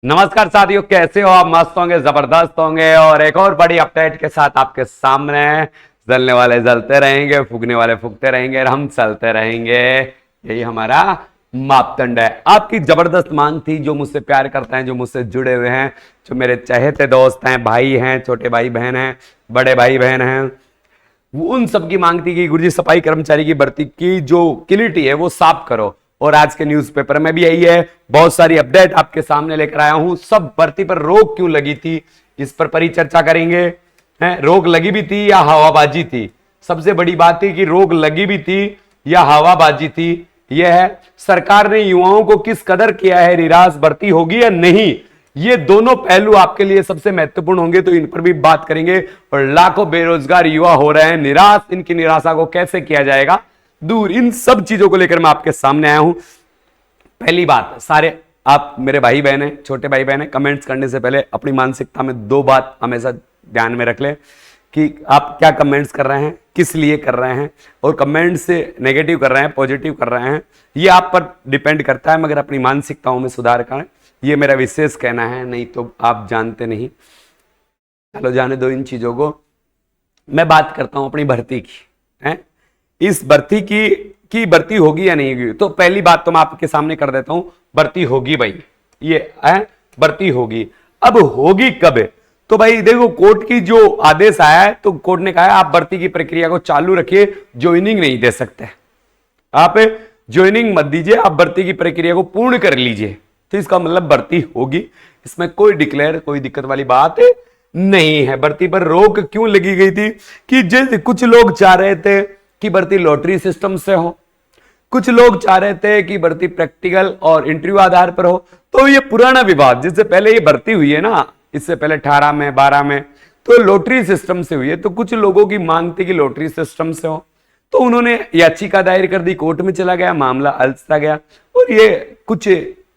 नमस्कार साथियों, कैसे हो आप? मस्त होंगे, जबरदस्त होंगे। और एक और बड़ी अपडेट के साथ आपके सामने। जलने वाले जलते रहेंगे, फूकने वाले फूकते रहेंगे और हम चलते रहेंगे। यही हमारा मापदंड है। आपकी जबरदस्त मांग थी, जो मुझसे प्यार करते हैं, जो मुझसे जुड़े हुए हैं, जो मेरे चहेते दोस्त हैं, भाई हैं, छोटे भाई बहन हैं, बड़े भाई बहन हैं, उन सबकी मांग थी कि गुरुजी सफाई कर्मचारी की भर्ती की जो क्लिटी है वो साफ करो। और आज के न्यूज़पेपर में भी यही है। बहुत सारी अपडेट आपके सामने लेकर आया हूं। सब भर्ती पर रोक क्यों लगी थी, इस पर परिचर्चा करेंगे। रोक लगी भी थी या हवाबाजी थी? सबसे बड़ी बात है कि रोक लगी भी थी या हवाबाजी थी। यह है सरकार ने युवाओं को किस कदर किया है निराश, भर्ती होगी या नहीं। ये दोनों पहलू आपके लिए सबसे महत्वपूर्ण होंगे, तो इन पर भी बात करेंगे। और लाखों बेरोजगार युवा हो रहे हैं निराश, इनकी निराशा को कैसे किया जाएगा दूर, इन सब चीजों को लेकर मैं आपके सामने आया हूं। पहली बात, सारे आप मेरे भाई बहन हैं, छोटे भाई बहन हैं, कमेंट्स करने से पहले अपनी मानसिकता में दो बात हमेशा ध्यान में रख लें कि आप क्या कमेंट्स कर रहे हैं, किस लिए कर रहे हैं, और कमेंट से नेगेटिव कर रहे हैं, पॉजिटिव कर रहे हैं, ये आप पर डिपेंड करता है। मगर अपनी मानसिकताओं में सुधार करें, ये मेरा विशेष कहना है, नहीं तो आप जानते नहीं। चलो जाने दो इन चीजों को। मैं बात करता हूं अपनी भर्ती की। है इस भर्ती की भर्ती होगी या नहीं होगी? तो पहली बात तो मैं आपके सामने कर देता हूं, भर्ती होगी भाई। ये है भर्ती होगी। अब होगी कब? तो भाई देखो, कोर्ट की जो आदेश आया है, तो कोर्ट ने कहा है आप भर्ती की प्रक्रिया को चालू रखिए, ज्वाइनिंग नहीं दे सकते। आप ज्वाइनिंग मत दीजिए, आप भर्ती की प्रक्रिया को पूर्ण कर लीजिए। तो इसका मतलब भर्ती होगी, इसमें कोई डिक्लेयर, कोई दिक्कत वाली बात नहीं है। भर्ती पर रोक क्यों लगी गई थी कि जैसे कुछ लोग चाह रहे थे कि भर्ती लॉटरी सिस्टम से हो, कुछ लोग चाह रहे थे कि भर्ती प्रैक्टिकल और इंटरव्यू आधार पर हो। तो ये पुराना विवाद, जिससे पहले ये भर्ती हुई है ना, इससे पहले 18 में 12 में, तो लॉटरी सिस्टम से हुई है। तो कुछ लोगों की मांग थी कि लॉटरी सिस्टम से हो, तो उन्होंने याचिका दायर कर दी, कोर्ट में चला गया, मामला अलझता गया। और ये कुछ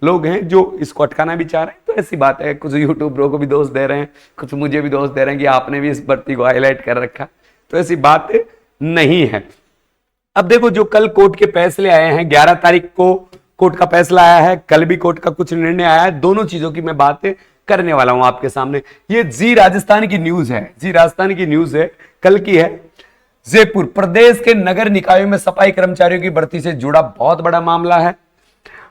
लोग हैं जो इसको अटकाना भी चाह रहे हैं। तो ऐसी बात है, कुछ यूट्यूबरों को भी दोष दे रहे हैं, कुछ मुझे भी दोष दे रहे हैं कि आपने भी इस भर्ती को हाईलाइट कर रखा। तो ऐसी बात नहीं है। अब देखो, जो कल कोर्ट के फैसले आए हैं, 11 तारीख को कोर्ट का फैसला आया है, कल भी कोर्ट का कुछ निर्णय आया है। दोनों चीजों की मैं बात करने वाला हूं आपके सामने। ये जी राजस्थान की न्यूज है, जी राजस्थान की न्यूज है, कल की है। जयपुर प्रदेश के नगर निकायों में सफाई कर्मचारियों की भर्ती से जुड़ा बहुत बड़ा मामला है।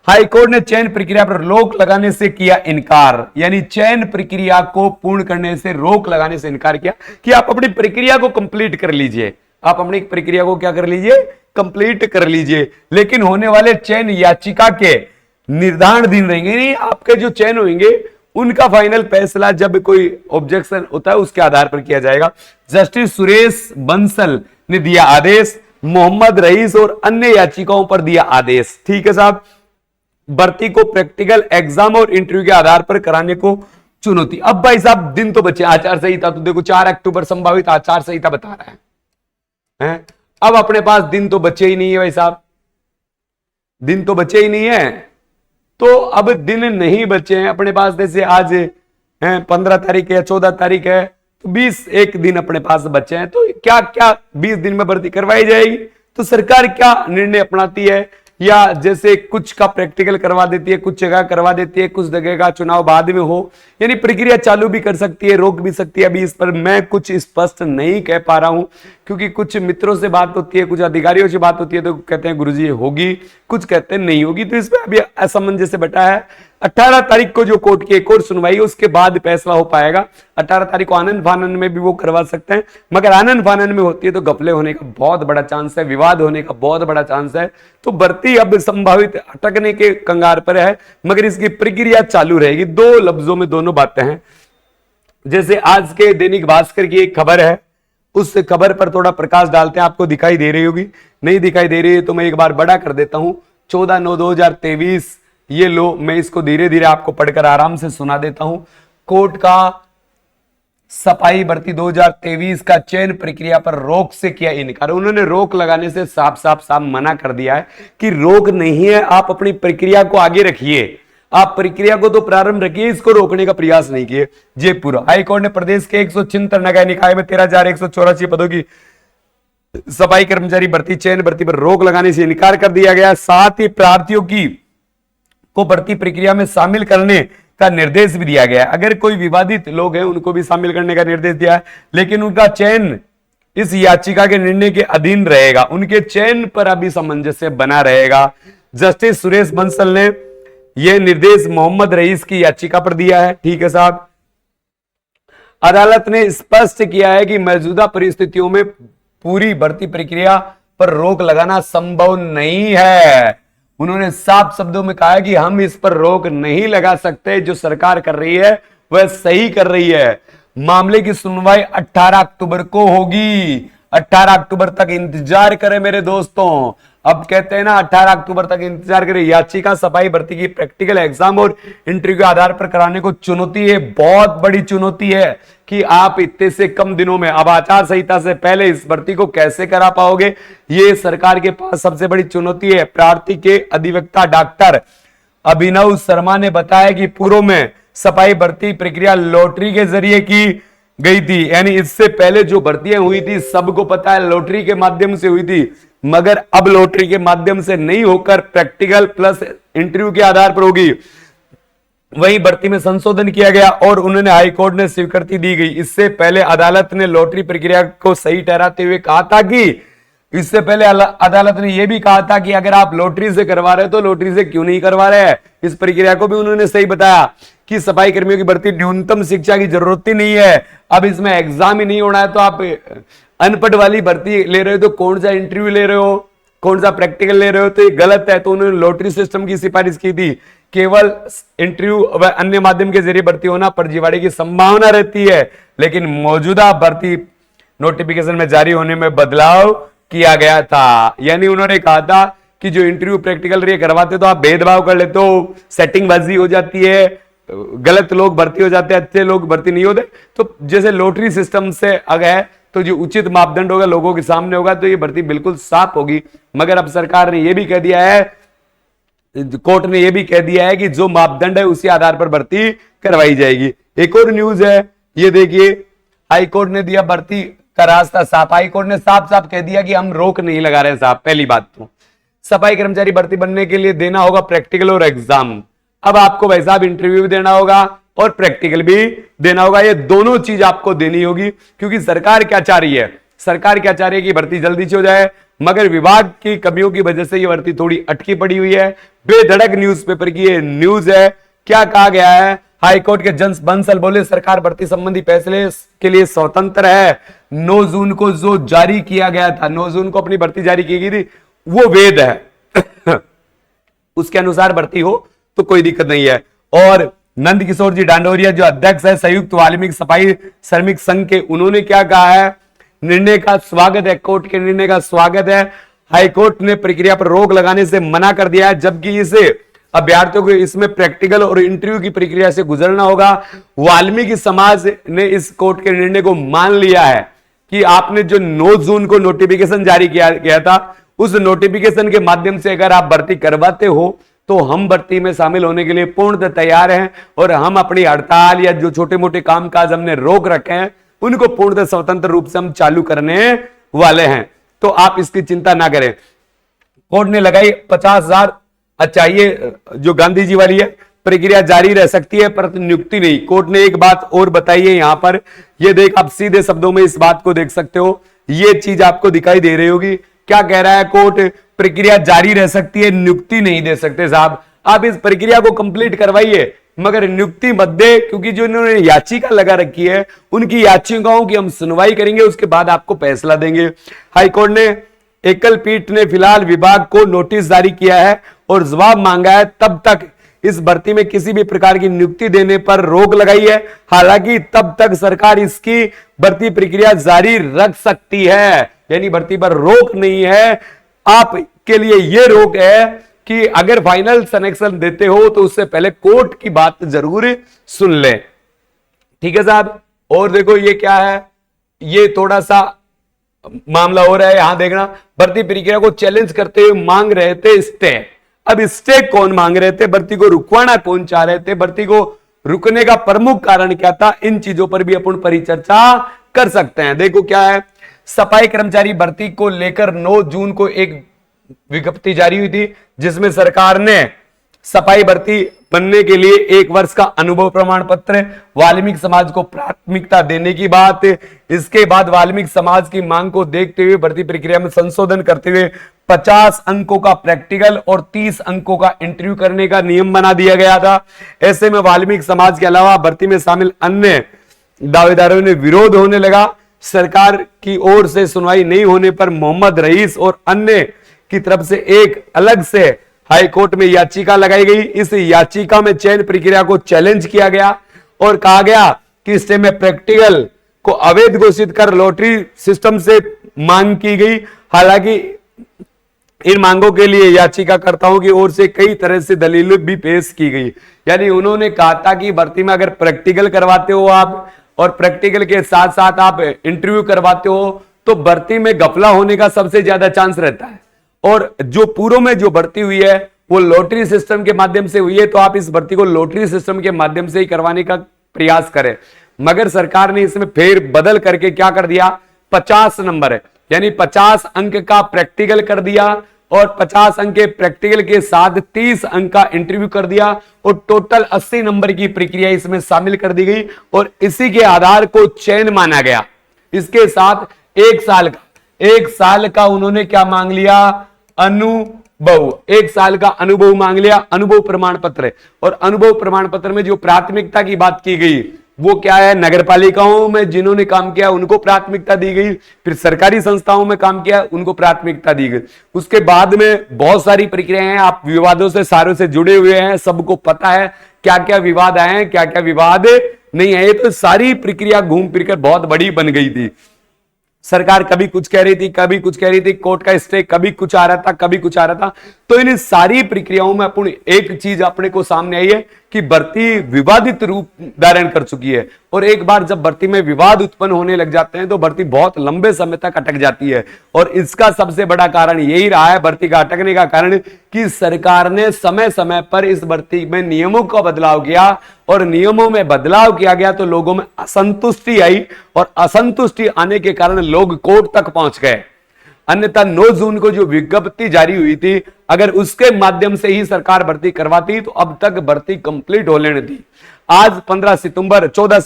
हाईकोर्ट ने चयन प्रक्रिया पर रोक लगाने से किया इनकार, यानी चयन प्रक्रिया को पूर्ण करने से रोक लगाने से इनकार किया कि आप अपनी प्रक्रिया को कंप्लीट कर लीजिए, आप अपनी प्रक्रिया को क्या कर लीजिए, कंप्लीट कर लीजिए। लेकिन होने वाले चयन याचिका के निर्धारण दिन रहेंगे, नहीं आपके जो चयन होंगे उनका फाइनल फैसला जब कोई ऑब्जेक्शन होता है उसके आधार पर किया जाएगा। जस्टिस सुरेश बंसल ने दिया आदेश, मोहम्मद रईस और अन्य याचिकाओं पर दिया आदेश। ठीक है साहब, भर्ती को प्रैक्टिकल एग्जाम और इंटरव्यू के आधार पर कराने को चुनौती। अब भाई साहब दिन तो बचे, आचार संहिता तो देखो 4 अक्टूबर संभावित आचार संहिता बता रहा है। अब अपने पास दिन तो बचे ही नहीं है भाई साहब, दिन तो बचे ही नहीं है। तो अब दिन नहीं बचे हैं अपने पास, जैसे आज 15 तारीख है या 14 तारीख है, तो 21 दिन अपने पास बचे हैं। तो क्या क्या 20 दिन में भर्ती करवाई जाएगी? तो सरकार क्या निर्णय अपनाती है, या जैसे कुछ का प्रैक्टिकल करवा देती है, कुछ जगह करवा देती है, कुछ जगह का चुनाव बाद में हो, यानी प्रक्रिया चालू भी कर सकती है, रोक भी सकती है। अभी इस पर मैं कुछ स्पष्ट नहीं कह पा रहा हूं, क्योंकि कुछ मित्रों से बात होती है, कुछ अधिकारियों से बात होती है, तो कहते हैं गुरुजी होगी, कुछ कहते हैं नहीं होगी। तो इस पर अभी असमंजस बैठा है। 18 तारीख को जो कोर्ट की एक और सुनवाई है, उसके बाद फैसला हो पाएगा। 18 तारीख को आनंद फानन में भी वो करवा सकते हैं, मगर आनंद फानन में होती है तो घपले होने का बहुत बड़ा चांस है, विवाद होने का बहुत बड़ा चांस है। तो भर्ती अब संभावित अटकने के कंगार पर है, मगर इसकी प्रक्रिया चालू रहेगी। दो लफ्जों में दोनों बातें हैं। जैसे आज के दैनिक भास्कर की एक खबर है, उस खबर पर थोड़ा प्रकाश डालते हैं। आपको दिखाई दे रही होगी, नहीं दिखाई दे रही है तो मैं एक बार बड़ा कर देता हूं। 14/9/2023, ये लो, मैं इसको धीरे धीरे आपको पढ़कर आराम से सुना देता हूं। कोर्ट का सफाई भर्ती 2023 का चयन प्रक्रिया पर रोक से किया इनकार। उन्होंने रोक लगाने से साफ साफ साफ मना कर दिया है कि रोक नहीं है, आप अपनी प्रक्रिया को आगे रखिए, आप प्रक्रिया को तो प्रारंभ रखिए, इसको रोकने का प्रयास नहीं किए। जयपुर हाईकोर्ट ने प्रदेश के 176 नगर निकाय में 13,184 पदों की सफाई कर्मचारी भर्ती चयन भर्ती पर रोक लगाने से इनकार कर दिया गया। साथ ही प्रार्थियों को भर्ती प्रक्रिया में शामिल करने का निर्देश भी दिया गया। अगर कोई विवादित लोग हैं उनको भी शामिल करने का निर्देश दिया है, लेकिन उनका चयन इस याचिका के निर्णय के अधीन रहेगा। उनके चयन पर अभी सामंजस्य बना रहेगा। जस्टिस सुरेश बंसल ने यह निर्देश मोहम्मद रईस की याचिका पर दिया है। ठीक है साहब। अदालत ने स्पष्ट किया है कि मौजूदा परिस्थितियों में पूरी भर्ती प्रक्रिया पर रोक लगाना संभव नहीं है। उन्होंने साफ शब्दों में कहा है कि हम इस पर रोक नहीं लगा सकते। जो सरकार कर रही है वह सही कर रही है। मामले की सुनवाई 18 अक्टूबर को होगी। 18 अक्टूबर तक इंतजार करें मेरे दोस्तों। अब कहते हैं ना 18 अक्टूबर तक इंतजार करें। याचिका सफाई भर्ती की प्रैक्टिकल एग्जाम और इंटरव्यू के आधार पर कराने को चुनौती है, बहुत बड़ी चुनौती है कि आप इतने से कम दिनों में, अब आचार संहिता से पहले इस भर्ती को कैसे करा पाओगे, ये सरकार के पास सबसे बड़ी चुनौती है। प्रार्थी के अधिवक्ता डॉक्टर अभिनव शर्मा ने बताया कि पूर्व में सफाई भर्ती प्रक्रिया लॉटरी के जरिए की गई थी, यानी इससे पहले जो भर्तियां हुई थी सबको पता है लॉटरी के माध्यम से हुई थी, मगर अब लॉटरी के माध्यम से नहीं होकर प्रैक्टिकल प्लस इंटरव्यू के आधार पर होगी। वही भर्ती में संशोधन किया गया और उन्होंने हाईकोर्ट ने स्वीकृति दी गई। इससे पहले अदालत ने लॉटरी प्रक्रिया को सही ठहराते हुए कहा था कि इससे पहले अदालत ने यह भी कहा था कि अगर आप लॉटरी से करवा रहे तो लॉटरी से क्यों नहीं करवा रहे हैं। इस प्रक्रिया को भी उन्होंने सही बताया कि सफाई कर्मियों की भर्ती न्यूनतम शिक्षा की जरूरत ही नहीं है। अब इसमें एग्जाम ही नहीं होना है तो आप अनपढ़ वाली भर्ती ले रहे हो तो कौन सा इंटरव्यू ले रहे हो, कौन सा प्रैक्टिकल ले रहे हो, तो ये गलत है। तो उन्होंने लॉटरी सिस्टम की सिफारिश की थी। केवल इंटरव्यू व अन्य माध्यम के जरिए भर्ती होना फर्जीवाड़े की संभावना रहती है, लेकिन मौजूदा भर्ती नोटिफिकेशन में जारी होने में बदलाव किया गया था। यानी उन्होंने कहा था कि जो इंटरव्यू प्रैक्टिकल ये करवाते तो आप भेदभाव कर लेते हो, सेटिंगबाजी हो जाती है, गलत लोग भर्ती हो जाते हैं, अच्छे लोग भर्ती नहीं होते। तो जैसे लॉटरी सिस्टम से अगर तो जो उचित मापदंड होगा लोगों के सामने होगा तो ये भर्ती बिल्कुल साफ होगी। मगर अब सरकार ने यह भी कह दिया है, कोर्ट ने यह भी कह दिया है कि जो मापदंड है उसी आधार पर भर्ती करवाई जाएगी। एक और न्यूज है, ये देखिए, हाईकोर्ट ने दिया भर्ती का रास्ता साफ। हाईकोर्ट ने साफ साफ कह दिया कि हम रोक नहीं लगा रहे साहब। पहली बात तो सफाई कर्मचारी भर्ती बनने के लिए देना होगा प्रैक्टिकल और एग्जाम। अब आपको भाई साहब इंटरव्यू भी देना होगा और प्रैक्टिकल भी देना होगा। ये दोनों चीज आपको देनी होगी, क्योंकि सरकार क्या चाह रही है, सरकार क्या चाह रही है कि भर्ती जल्दी से हो जाए, मगर विभाग की कमियों की वजह से ये भर्ती थोड़ी अटकी पड़ी हुई है। बेधड़क न्यूज़पेपर की ये न्यूज है। क्या कहा गया है, हाईकोर्ट के जज बंसल बोले सरकार भर्ती संबंधी फैसले के लिए स्वतंत्र है। 9 जून को जो जारी किया गया था, 9 जून को अपनी भर्ती जारी की गई थी, वो वेद है उसके अनुसार भर्ती हो तो कोई दिक्कत नहीं है। और नंद किशोर जी डांडोरिया जो अध्यक्ष है संयुक्त वाल्मीकि सफाई श्रमिक संघ के, उन्होंने क्या कहा है, निर्णय का स्वागत है, कोर्ट के निर्णय का स्वागत है। हाईकोर्ट ने प्रक्रिया पर रोक लगाने से मना कर दिया है, जबकि इसे अभ्यर्थियों को इसमें प्रैक्टिकल और इंटरव्यू की प्रक्रिया से गुजरना होगा। वाल्मीकि समाज ने इस कोर्ट के निर्णय को मान लिया है कि आपने जो 9 जून को नोटिफिकेशन जारी किया गया था, उस नोटिफिकेशन के माध्यम से अगर आप भर्ती करवाते हो तो हम भर्ती में शामिल होने के लिए पूर्णतः तैयार हैं, और हम अपनी हड़ताल या जो छोटे मोटे कामकाज हमने रोक रखे हैं उनको पूर्णतः स्वतंत्र रूप से हम चालू करने वाले हैं। तो आप इसकी चिंता ना करें। कोर्ट ने लगाई 50,000। अच्छा, ये जो गांधी जी वाली है, प्रक्रिया जारी रह सकती है पर नियुक्ति नहीं। कोर्ट ने एक बात और बताई है यहां पर, ये देख, आप सीधे शब्दों में इस बात को देख सकते हो, ये चीज आपको दिखाई दे रही होगी। क्या कह रहा है कोर्ट, प्रक्रिया जारी रह सकती है, नियुक्ति नहीं दे सकते साहब। आप इस प्रक्रिया को कंप्लीट करवाइए मगर नियुक्ति मत दे, क्योंकि जो इन्होंने याचिका लगा रखी है उनकी याचिकाओं की हम सुनवाई करेंगे, उसके बाद आपको फैसला देंगे। हाईकोर्ट ने एकल पीठ ने फिलहाल विभाग को नोटिस जारी किया है और जवाब मांगा है, तब तक इस भर्ती में किसी भी प्रकार की नियुक्ति देने पर रोक लगाई है। हालांकि तब तक सरकार इसकी भर्ती प्रक्रिया जारी रख सकती है, यानी भर्ती पर रोक नहीं है। आपके लिए यह रोक है कि अगर फाइनल सिलेक्शन देते हो तो उससे पहले कोर्ट की बात जरूर सुन ले। ठीक है साहब। और देखो ये क्या है, ये थोड़ा सा मामला हो रहा है, यहां देखना, भर्ती प्रक्रिया को चैलेंज करते हुए मांग रहे थे स्टे। अब स्टे कौन मांग रहे थे, भर्ती को रुकवाना कौन चाह रहे थे, भर्ती को रुकने का प्रमुख कारण क्या था, इन चीजों पर भी अपन परिचर्चा कर सकते हैं। देखो क्या है, सफाई कर्मचारी भर्ती को लेकर 9 जून को एक विज्ञप्ति जारी हुई थी, जिसमें सरकार ने सफाई भर्ती बनने के लिए 1 वर्ष का अनुभव प्रमाण पत्र, वाल्मीकि समाज को प्राथमिकता देने की बात, इसके बाद वाल्मीकि समाज की मांग को देखते हुए भर्ती प्रक्रिया में संशोधन करते हुए 50 अंकों का प्रैक्टिकल और 30 अंकों का इंटरव्यू करने का नियम बना दिया गया था। ऐसे में वाल्मीकि समाज के अलावा भर्ती में शामिल अन्य दावेदारों ने विरोध होने लगा। सरकार की ओर से सुनवाई नहीं होने पर मोहम्मद रईस और अन्य की तरफ से एक अलग से हाई कोर्ट में याचिका लगाई गई। इस याचिका में चयन प्रक्रिया को चैलेंज किया गया और कहा गया कि इससे में प्रैक्टिकल को अवैध घोषित कर लॉटरी सिस्टम से मांग की गई। हालांकि इन मांगों के लिए याचिकाकर्ताओं की ओर से कई तरह से दलील भी पेश की गई। यानी उन्होंने कहा था कि भर्ती में अगर प्रैक्टिकल करवाते हो आप और प्रैक्टिकल के साथ साथ आप इंटरव्यू करवाते हो तो भर्ती में घपला होने का सबसे ज्यादा चांस रहता है। और जो पूर्व में जो भर्ती हुई है वो लॉटरी सिस्टम के माध्यम से हुई है, तो आप इस भर्ती को लॉटरी सिस्टम के माध्यम से ही करवाने का प्रयास करें। मगर सरकार ने इसमें फेर बदल करके क्या कर दिया, 50 नंबर है यानी 50 अंक का प्रैक्टिकल कर दिया और 50 अंक के प्रैक्टिकल के साथ 30 अंक का इंटरव्यू कर दिया और टोटल 80 नंबर की प्रक्रिया इसमें शामिल कर दी गई और इसी के आधार को चयन माना गया। इसके साथ 1 साल का उन्होंने क्या मांग लिया, अनुभव, 1 साल का अनुभव मांग लिया, अनुभव प्रमाण पत्र। और अनुभव प्रमाण पत्र में जो प्राथमिकता की बात की गई वो क्या है, नगर पालिकाओं में जिन्होंने काम किया उनको प्राथमिकता दी गई, फिर सरकारी संस्थाओं में काम किया उनको प्राथमिकता दी गई। उसके बाद में बहुत सारी प्रक्रियाएं हैं, आप विवादों से सारों से जुड़े हुए हैं, सबको पता है क्या क्या विवाद आए हैं, क्या क्या विवाद नहीं आए। तो सारी प्रक्रिया घूम फिर कर बहुत बड़ी बन गई थी। सरकार कभी कुछ कह रही थी, कभी कुछ कह रही थी, कोर्ट का स्टे कभी कुछ आ रहा था, कभी कुछ आ रहा था। तो इन सारी प्रक्रियाओं में अपनी एक चीज अपने को सामने आई है कि भर्ती विवादित रूप धारण कर चुकी है और एक बार जब भर्ती में विवाद उत्पन्न होने लग जाते हैं तो भर्ती बहुत लंबे समय तक अटक जाती है। और इसका सबसे बड़ा कारण यही रहा है, भर्ती का अटकने का कारण, कि सरकार ने समय समय पर इस भर्ती में नियमों का बदलाव किया और नियमों में बदलाव किया गया तो लोगों में असंतुष्टि आई और असंतुष्टि आने के कारण लोग कोर्ट तक पहुंच गए। अन्यथा 9 जून को जो विज्ञप्ति जारी हुई थी, अगर उसके माध्यम से ही सरकार भर्ती करवाती तो अब तक भर्ती कंप्लीट हो लेनी थी। आज 14 सितंबर है, 14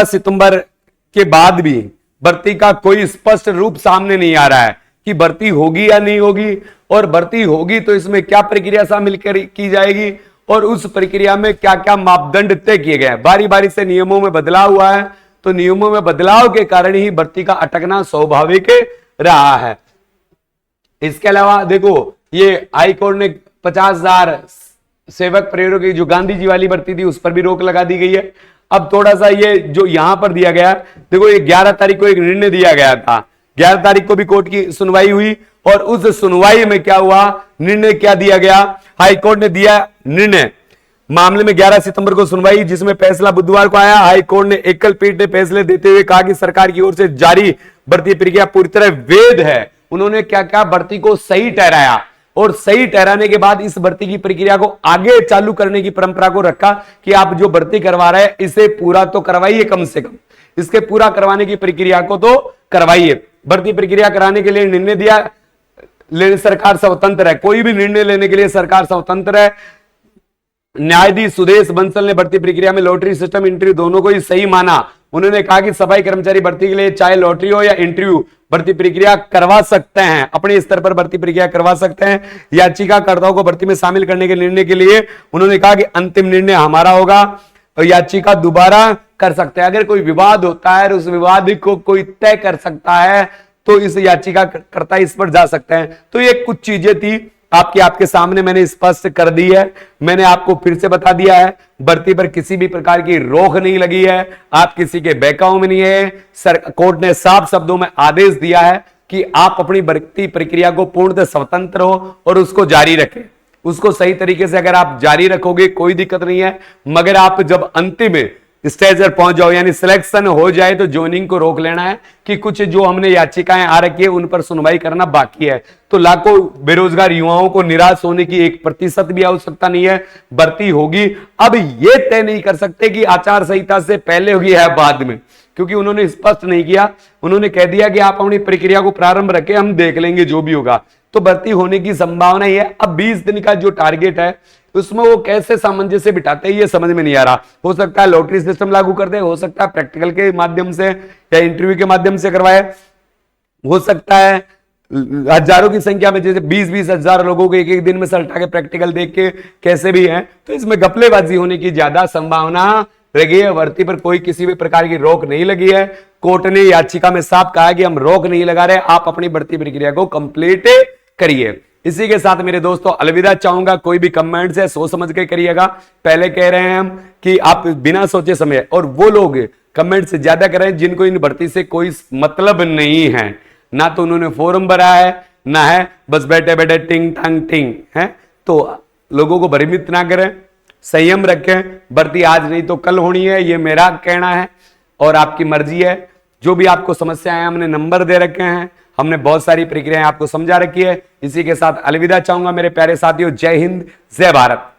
सितंबर के बाद भी भर्ती का कोई स्पष्ट रूप सामने नहीं आ रहा है कि भर्ती होगी या नहीं होगी, और भर्ती होगी तो इसमें क्या प्रक्रिया शामिल की जाएगी और उस प्रक्रिया में क्या क्या मापदंड तय किए गए हैं। बारी बारी से नियमों में बदलाव हुआ है, तो नियमों में बदलाव के कारण ही भर्ती का अटकना स्वाभाविक रहा है। इसके अलावा देखो, ये हाई कोर्ट ने 50,000 सेवक प्रेरक की जो गांधी जी वाली भर्ती थी उस पर भी रोक लगा दी गई है। अब थोड़ा सा ये जो यहां पर दिया गया, देखो ये 11 तारीख को एक निर्णय दिया गया था, 11 तारीख को भी कोर्ट की सुनवाई हुई और उस सुनवाई में क्या हुआ, निर्णय क्या दिया गया, हाई कोर्ट ने दिया निर्णय मामले में 11 सितंबर को सुनवाई, जिसमें फैसला बुधवार को आया। हाई कोर्ट ने एकल पीठ ने फैसले देते हुए कहा कि सरकार की ओर से जारी भर्ती प्रक्रिया पूरी तरह वैध है। उन्होंने क्या क्या भर्ती को सही ठहराया और सही ठहराने के बाद इस भर्ती की प्रक्रिया को आगे चालू करने की परंपरा को रखा कि आप जो भर्ती करवा रहे हैं इसे पूरा तो करवाइए, कम से कम इसके पूरा करवाने की प्रक्रिया को तो करवाइए। भर्ती प्रक्रिया कराने के लिए निर्णय दिया, लेने सरकार स्वतंत्र है, कोई भी निर्णय लेने के लिए सरकार स्वतंत्र है। न्यायाधीश सुदेश बंसल ने भर्ती प्रक्रिया में लॉटरी सिस्टम इंटरव्यू दोनों को ही सही माना। उन्होंने कहा कि सफाई कर्मचारी भर्ती के लिए चाहे लॉटरी हो या इंटरव्यू भर्ती प्रक्रिया करवा सकते हैं, अपने स्तर पर भर्ती प्रक्रिया करवा सकते हैं। याचिकाकर्ताओं को भर्ती में शामिल करने के निर्णय के लिए उन्होंने कहा कि अंतिम निर्णय हमारा होगा और याचिका दोबारा कर सकते हैं। अगर कोई विवाद होता है और उस विवाद को कोई तय कर सकता है तो इस याचिकाकर्ता इस पर जा सकते हैं। तो ये कुछ चीजें थी आपके सामने मैंने स्पष्ट कर दी है। मैंने आपको फिर से बता दिया है, भर्ती पर किसी भी प्रकार की रोक नहीं लगी है, आप किसी के बहकावे में नहीं है। कोर्ट ने साफ शब्दों में आदेश दिया है कि आप अपनी भर्ती प्रक्रिया को पूर्णतः स्वतंत्र हो और उसको जारी रखें। उसको सही तरीके से अगर आप जारी रखोगे कोई दिक्कत नहीं है, मगर आप जब अंतिम स्टेज पर पहुंच जाओ यानी सिलेक्शन हो जाए तो ज्वाइनिंग को रोक लेना है कि कुछ जो हमने याचिकाएं आ रखी है उन पर सुनवाई करना बाकी है। तो लाखों बेरोजगार युवाओं को निराश होने की 1% भी आवश्यकता नहीं है। भर्ती होगी, अब ये तय नहीं कर सकते कि आचार संहिता से पहले होगी या बाद में, क्योंकि उन्होंने स्पष्ट नहीं किया। उन्होंने कह दिया कि आप अपनी प्रक्रिया को प्रारंभ रखें, हम देख लेंगे जो भी होगा। तो भर्ती होने की संभावना ही है। अब 20 दिन का जो टारगेट है उसमें वो कैसे सामंजस्य बिठाते हैं ये समझ में नहीं आ रहा। हो सकता है लॉटरी सिस्टम लागू कर दे, हो सकता है प्रैक्टिकल के माध्यम से या इंटरव्यू के माध्यम से करवाए, हो सकता है हजारों की संख्या में, जैसे 20-20 हजार लोगों को एक एक दिन में सल्टा के प्रैक्टिकल देख के कैसे भी है, तो इसमें घपलेबाजी होने की ज्यादा संभावना लगी है। भर्ती पर कोई किसी भी प्रकार की रोक नहीं लगी है। कोर्ट ने याचिका में साफ कहा है कि हम रोक नहीं लगा रहे, आप अपनी भर्ती प्रक्रिया को कंप्लीट करिए। इसी के साथ मेरे दोस्तों अलविदा चाहूंगा। कोई भी कमेंट्स है सोच समझ के करिएगा। पहले कह रहे हैं हम कि आप बिना सोचे समय, और वो लोग कमेंट से ज्यादा कर रहे हैं जिनको इन भर्ती से कोई मतलब नहीं है, ना तो उन्होंने फॉर्म भरा है ना है, बस बैठे बैठे टिंग टांग टिंग है। तो लोगों को भ्रमित ना करें, संयम रखें। भर्ती आज नहीं तो कल होनी है, ये मेरा कहना है और आपकी मर्जी है। जो भी आपको समस्याएं हैं हमने नंबर दे रखे हैं, हमने बहुत सारी प्रक्रियाएं आपको समझा रखी है। इसी के साथ अलविदा चाहूंगा मेरे प्यारे साथियों। जय हिंद, जय भारत।